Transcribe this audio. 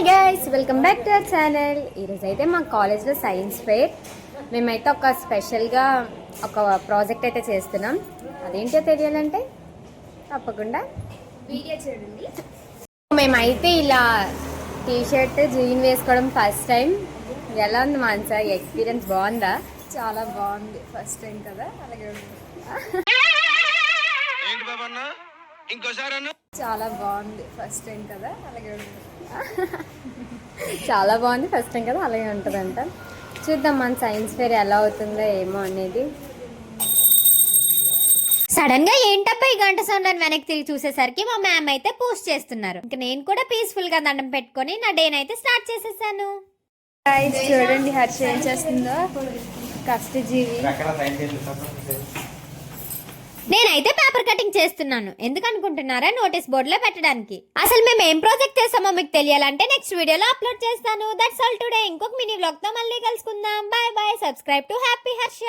Guys welcome back to our channel. ఈరోజు అయితే మా కాలేజ్లో సైన్స్ ఫెయిర్. మేమైతే ఒక స్పెషల్గా ఒక ప్రాజెక్ట్ అయితే చేస్తున్నాం. అదేంటో తెలియాలంటే తప్పకుండా వీడియో చూడండి. మేమైతే ఇలా టీషర్ట్ జీన్ వేసుకోవడం ఫస్ట్ టైం. ఎలా ఉంది మాన్సా? ఎక్స్పీరియన్స్ బాగుందా? చాలా బాగుంది, ఫస్ట్ టైం కదా, అలాగే ఉంది. చాలా బాగుంది, ఫస్ట్ టైం కదా, అలాగే ఉంది. చాలా బాగుంది, ఫస్ట్ టైం కదా, అలాగే ఉంటుందంట. చూద్దాం మన సైన్స్ ఫేర్ ఎలా అవుతుందో ఏమో అనేది. సడన్ గా ఏంటప్ప ఈ గంట సౌండ్ అని వెనక్కి తిరిగి చూసేసరికి మా మ్యామ్ అయితే పోస్ట్ చేస్తున్నారు. ఇంకా నేను కూడా పీస్ఫుల్ గా దండం పెట్టుకొని నా డే అయితే స్టార్ట్ చేసేసాను. గైస్ చూడండి, హర్ష ఏం చేస్తుందో. కష్టజీవి. నేనైతే పేపర్ కటింగ్ చేస్తున్నాను. ఎందుకు అనుకుంటున్నారా? నోటీస్ బోర్డులో పెట్టడానికి. అసలు మేము ఏం ప్రాజెక్ట్ చేస్తామో మీకు తెలియాలంటే నెక్స్ట్ వీడియోలో అప్లోడ్ చేస్తాను. That's all today. ఇంకొక మినీ వ్లాగ్ తో మళ్ళీ కలుసుకుందాం. Bye bye. Subscribe to happy Harsha.